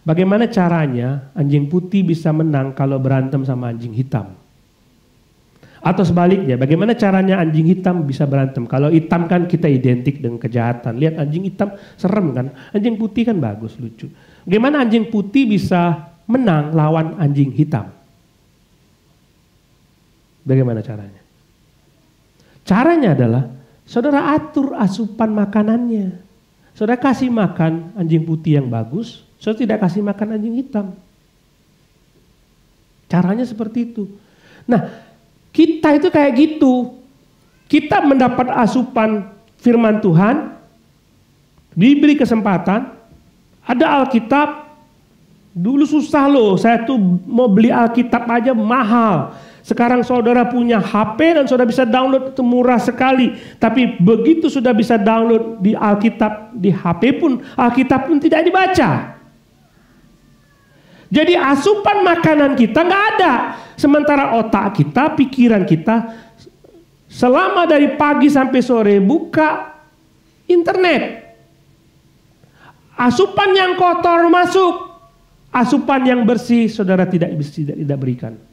Bagaimana caranya anjing putih bisa menang kalau berantem sama anjing hitam? Atau sebaliknya, bagaimana caranya anjing hitam bisa berantem? Kalau hitam kan kita identik dengan kejahatan. Lihat anjing hitam serem kan, anjing putih kan bagus, lucu. Bagaimana anjing putih bisa menang lawan anjing hitam? Bagaimana caranya? Caranya adalah saudara atur asupan makanannya. Saudara kasih makan anjing putih yang bagus, saudara tidak kasih makan anjing hitam. Caranya seperti itu. Nah, kita itu kayak gitu. Kita mendapat asupan firman Tuhan, diberi kesempatan, ada Alkitab. Dulu susah loh, saya tuh mau beli Alkitab aja mahal. Sekarang saudara punya HP dan saudara bisa download, itu murah sekali. Tapi begitu sudah bisa download di Alkitab, di HP pun, Alkitab pun tidak dibaca. Jadi asupan makanan kita nggak ada. Sementara otak kita, pikiran kita, selama dari pagi sampai sore buka internet. Asupan yang kotor masuk, asupan yang bersih saudara tidak berikan.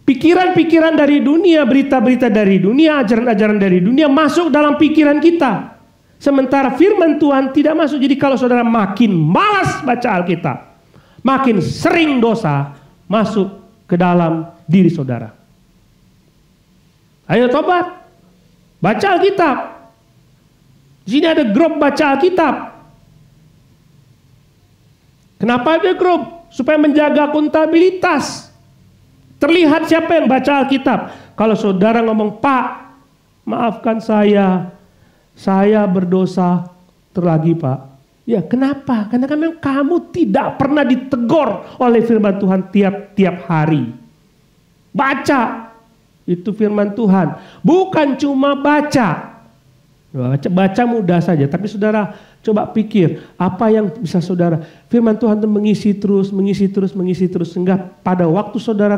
Pikiran-pikiran dari dunia, berita-berita dari dunia, ajaran-ajaran dari dunia masuk dalam pikiran kita. Sementara firman Tuhan tidak masuk. Jadi kalau saudara makin malas baca Alkitab, makin sering dosa masuk ke dalam diri saudara. Ayo tobat, baca Alkitab. Di sini ada grup baca Alkitab. Kenapa ada grup? Supaya menjaga akuntabilitas. Terlihat siapa yang baca Alkitab. Kalau saudara ngomong, Pak, maafkan saya berdosa terlagi Pak. Ya kenapa? Karena memang kamu tidak pernah ditegur oleh firman Tuhan tiap hari. Baca, itu firman Tuhan. Bukan cuma baca. Baca mudah saja, tapi saudara coba pikir apa yang bisa saudara, firman Tuhan itu mengisi terus, sehingga pada waktu saudara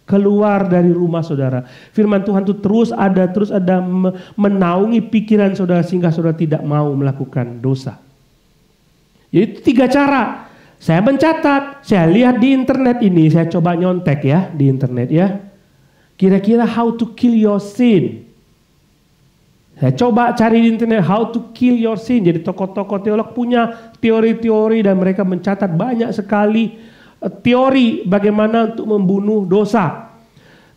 keluar dari rumah saudara, firman Tuhan itu terus ada menaungi pikiran saudara sehingga saudara tidak mau melakukan dosa. Jadi 3 cara. Saya mencatat, saya lihat di internet ini, saya coba nyontek ya di internet ya. Kira-kira how to kill your sin. Saya coba cari di internet how to kill your sin. Jadi tokoh-tokoh teolog punya teori-teori dan mereka mencatat banyak sekali teori bagaimana untuk membunuh dosa.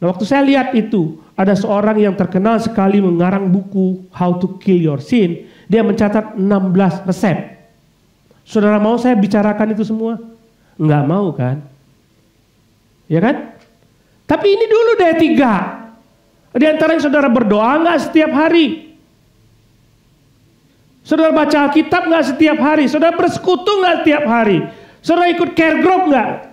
Nah, waktu saya lihat itu, ada seorang yang terkenal sekali mengarang buku How to Kill Your Sin. Dia mencatat 16 resep. Saudara mau saya bicarakan itu semua? Enggak mau kan? Ya kan? Tapi ini dulu deh 3. Di antara yang saudara berdoa enggak setiap hari? Saudara baca Alkitab enggak setiap hari? Saudara bersekutu enggak setiap hari? Saudara ikut care group enggak?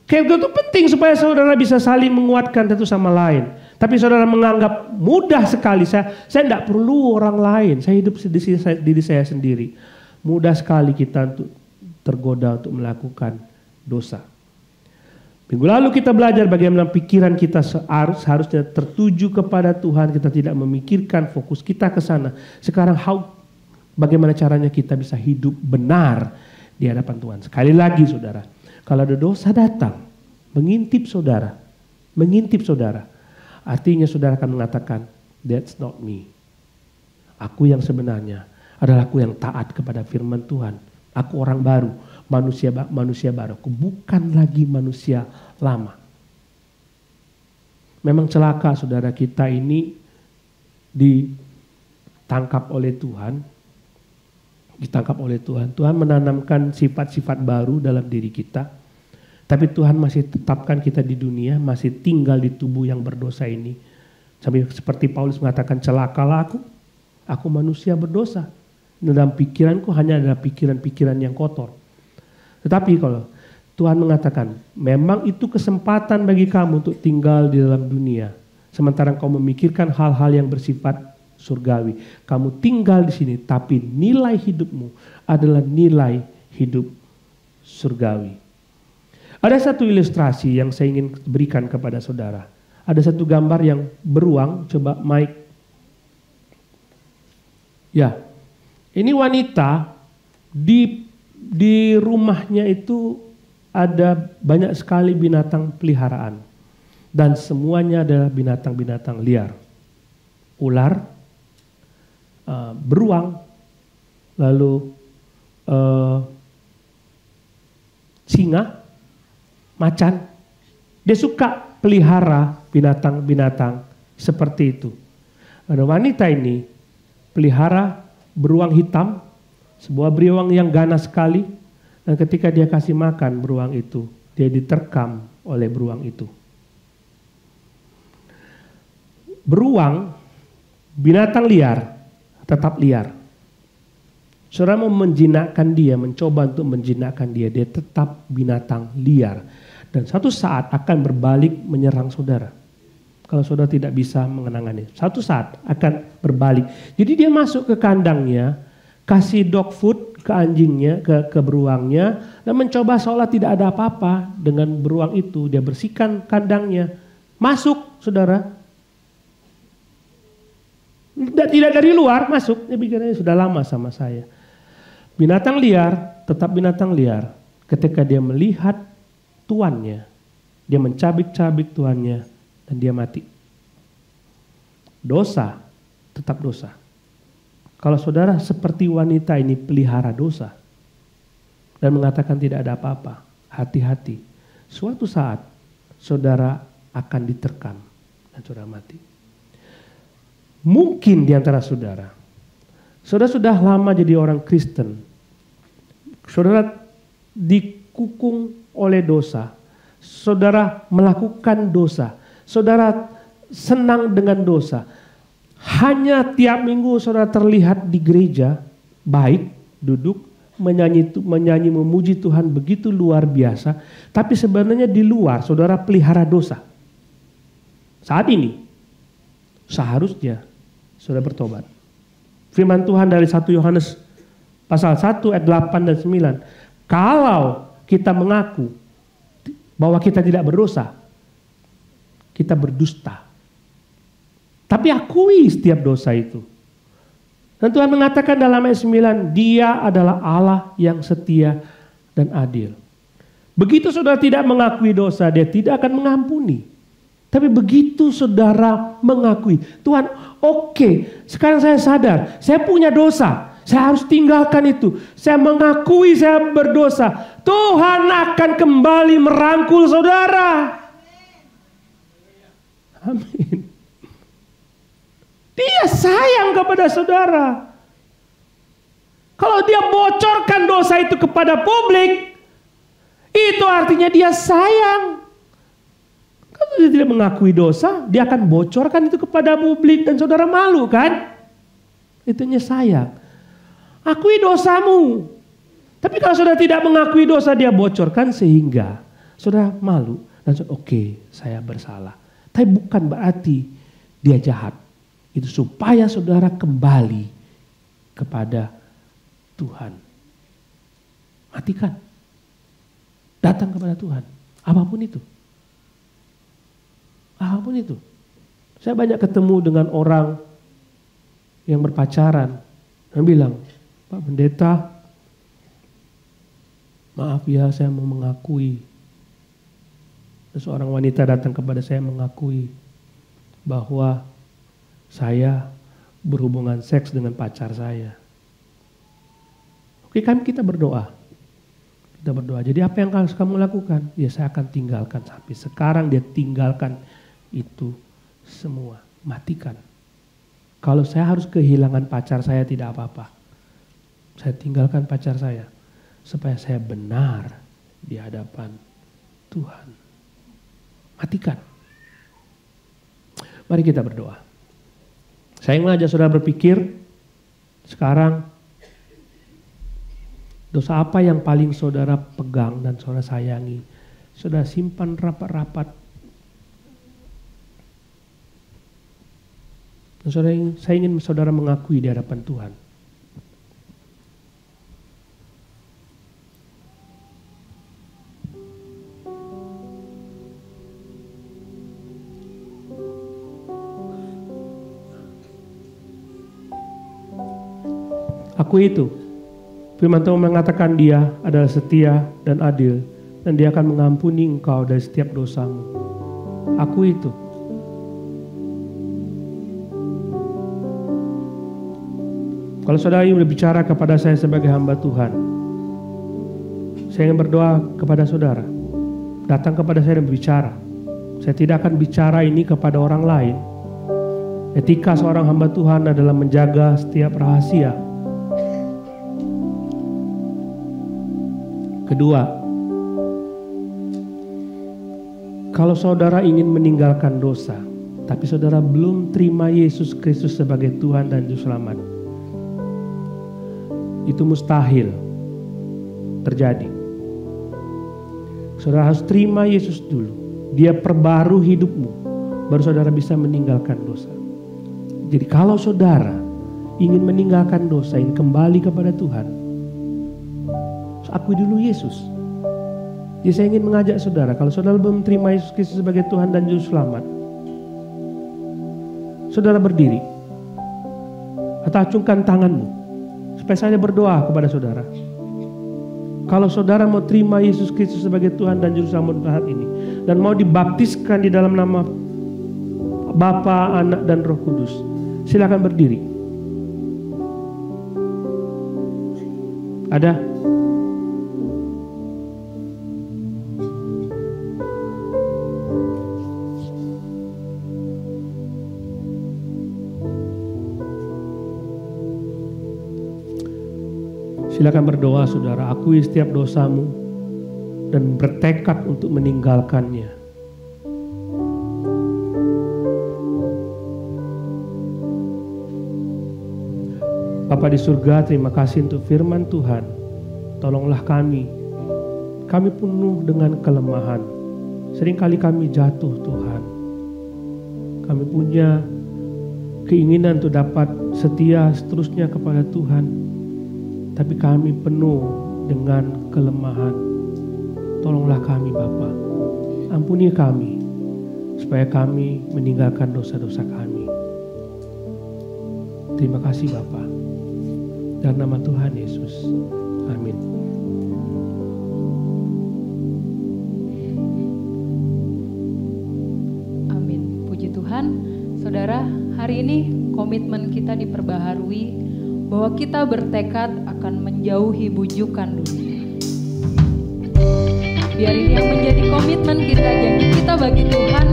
Care group itu penting supaya saudara bisa saling menguatkan satu sama lain. Tapi saudara menganggap mudah sekali, saya enggak perlu orang lain, saya hidup diri saya sendiri. Mudah sekali kita untuk tergoda untuk melakukan dosa. Minggu lalu kita belajar bagaimana pikiran kita seharusnya tertuju kepada Tuhan, kita tidak memikirkan, fokus kita ke sana. Sekarang bagaimana caranya kita bisa hidup benar di hadapan Tuhan. Sekali lagi saudara, kalau ada dosa datang, mengintip saudara, artinya saudara akan mengatakan, that's not me. Aku yang sebenarnya adalah aku yang taat kepada firman Tuhan. Aku orang baru, manusia baru. Aku bukan lagi manusia lama. Memang celaka saudara, kita ini ditangkap oleh Tuhan. Tuhan menanamkan sifat-sifat baru dalam diri kita. Tapi Tuhan masih tetapkan kita di dunia, masih tinggal di tubuh yang berdosa ini. Sampai seperti Paulus mengatakan, celakalah aku manusia berdosa. dalam pikiranku hanya adalah pikiran-pikiran yang kotor. Tetapi kalau Tuhan mengatakan, memang itu kesempatan bagi kamu untuk tinggal di dalam dunia. Sementara kau memikirkan hal-hal yang bersifat surgawi. Kamu tinggal di sini, tapi nilai hidupmu adalah nilai hidup surgawi. Ada satu ilustrasi yang saya ingin berikan kepada saudara. Ada satu gambar yang beruang, coba Mike. Ya, ini wanita di rumahnya itu ada banyak sekali binatang peliharaan. Dan semuanya adalah binatang-binatang liar. Ular, beruang, lalu singa, macan. Dia suka pelihara binatang-binatang seperti itu. Ada wanita ini pelihara beruang hitam, sebuah beruang yang ganas sekali. Dan ketika dia kasih makan beruang itu, dia diterkam oleh beruang itu. Beruang, binatang liar, tetap liar. Saudara mau menjinakkan dia, mencoba untuk menjinakkan dia, dia tetap binatang liar. Dan satu saat akan berbalik menyerang saudara. Kalau saudara tidak bisa mengenangannya, satu saat akan berbalik. Jadi dia masuk ke kandangnya, kasih dog food ke anjingnya, ke beruangnya, dan mencoba seolah tidak ada apa-apa dengan beruang itu. Dia bersihkan kandangnya, masuk saudara. Tidak dari luar, masuk. Dia pikirnya sudah lama sama saya. Binatang liar, tetap binatang liar. Ketika dia melihat tuannya, dia mencabik-cabik tuannya, dan dia mati. Dosa, tetap dosa. Kalau saudara seperti wanita ini pelihara dosa, dan mengatakan tidak ada apa-apa, hati-hati. Suatu saat, saudara akan diterkam, dan saudara mati. Mungkin di antara saudara sudah lama jadi orang Kristen. Saudara dikukung oleh dosa. Saudara melakukan dosa. Saudara senang dengan dosa. Hanya tiap minggu saudara terlihat di gereja, baik, duduk, menyanyi memuji Tuhan begitu luar biasa. Tapi sebenarnya di luar saudara pelihara dosa. Saat ini, seharusnya sudah bertobat. Firman Tuhan dari 1 Yohanes pasal 1 ayat 8 dan 9. Kalau kita mengaku bahwa kita tidak berdosa, kita berdusta. Tapi akui setiap dosa itu. Dan Tuhan mengatakan dalam ayat 9, Dia adalah Allah yang setia dan adil. Begitu saudara tidak mengakui dosa, Dia tidak akan mengampuni. Tapi begitu saudara mengakui, Tuhan, oke, sekarang saya sadar, saya punya dosa, saya harus tinggalkan itu. Saya mengakui saya berdosa. Tuhan akan kembali merangkul saudara. Amin. Dia sayang kepada saudara. Kalau dia bocorkan dosa itu kepada publik, itu artinya dia sayang. Kalau dia tidak mengakui dosa, dia akan bocorkan itu kepada publik dan saudara malu kan? Itunya sayang. Akui dosamu. Tapi kalau saudara tidak mengakui dosa, dia bocorkan sehingga saudara malu. Dan oke, saya bersalah. Tapi bukan berarti dia jahat. Itu supaya saudara kembali kepada Tuhan. Matikan. Datang kepada Tuhan. Apapun itu. Apapun itu. Saya banyak ketemu dengan orang yang berpacaran. Yang bilang, Pak Pendeta, maaf ya saya mau mengakui. Seorang wanita datang kepada saya mengakui bahwa saya berhubungan seks dengan pacar saya. Oke, kan kita berdoa. Kita berdoa. Jadi apa yang harus kamu lakukan? Ya saya akan tinggalkan. Sampai sekarang dia tinggalkan itu semua. Matikan. Kalau saya harus kehilangan pacar saya tidak apa-apa. Saya tinggalkan pacar saya. Supaya saya benar di hadapan Tuhan. Matikan. Mari kita berdoa. Saya mengajak saudara berpikir sekarang Dosa apa yang paling saudara pegang dan saudara sayangi? Saudara simpan rapat-rapat. Saya ingin saudara mengakui di hadapan Tuhan. Aku itu. Firman Tuhan mengatakan Dia adalah setia dan adil, dan Dia akan mengampuni engkau dari setiap dosamu. Aku itu. Kalau saudara ingin berbicara kepada saya sebagai hamba Tuhan, saya ingin berdoa kepada saudara. Datang kepada saya dan berbicara. Saya tidak akan bicara ini kepada orang lain. Etika seorang hamba Tuhan adalah menjaga setiap rahasia. Kedua, kalau saudara ingin meninggalkan dosa, tapi saudara belum terima Yesus Kristus sebagai Tuhan dan Juru Selamat, itu mustahil terjadi. Saudara harus terima Yesus dulu. Dia perbaru hidupmu, baru saudara bisa meninggalkan dosa. Jadi kalau saudara ingin meninggalkan dosa, ingin kembali kepada Tuhan, akui dulu Yesus. Jadi saya ingin mengajak saudara, kalau saudara belum menerima Yesus Kristus sebagai Tuhan dan Juru Selamat, saudara berdiri atau acungkan tanganmu supaya saya berdoa kepada saudara. Kalau saudara mau terima Yesus Kristus sebagai Tuhan dan Juru Selamat saat ini, dan mau dibaptiskan di dalam nama Bapa, Anak, dan Roh Kudus, silakan berdiri. Ada? Silakan berdoa saudara, akui setiap dosamu dan bertekad untuk meninggalkannya. Bapa di surga, terima kasih untuk firman Tuhan. Tolonglah kami. Kami penuh dengan kelemahan. Seringkali kami jatuh Tuhan. Kami punya keinginan untuk dapat setia seterusnya kepada Tuhan. Tapi kami penuh dengan kelemahan. Tolonglah kami Bapa. Ampuni kami, supaya kami meninggalkan dosa-dosa kami. Terima kasih Bapa. Dalam nama Tuhan Yesus. Amin. Amin. Puji Tuhan. Saudara, hari ini komitmen kita diperbaharui bahwa kita bertekad akan menjauhi bujukan dunia. Biar ini yang menjadi komitmen kita, janji kita bagi Tuhan.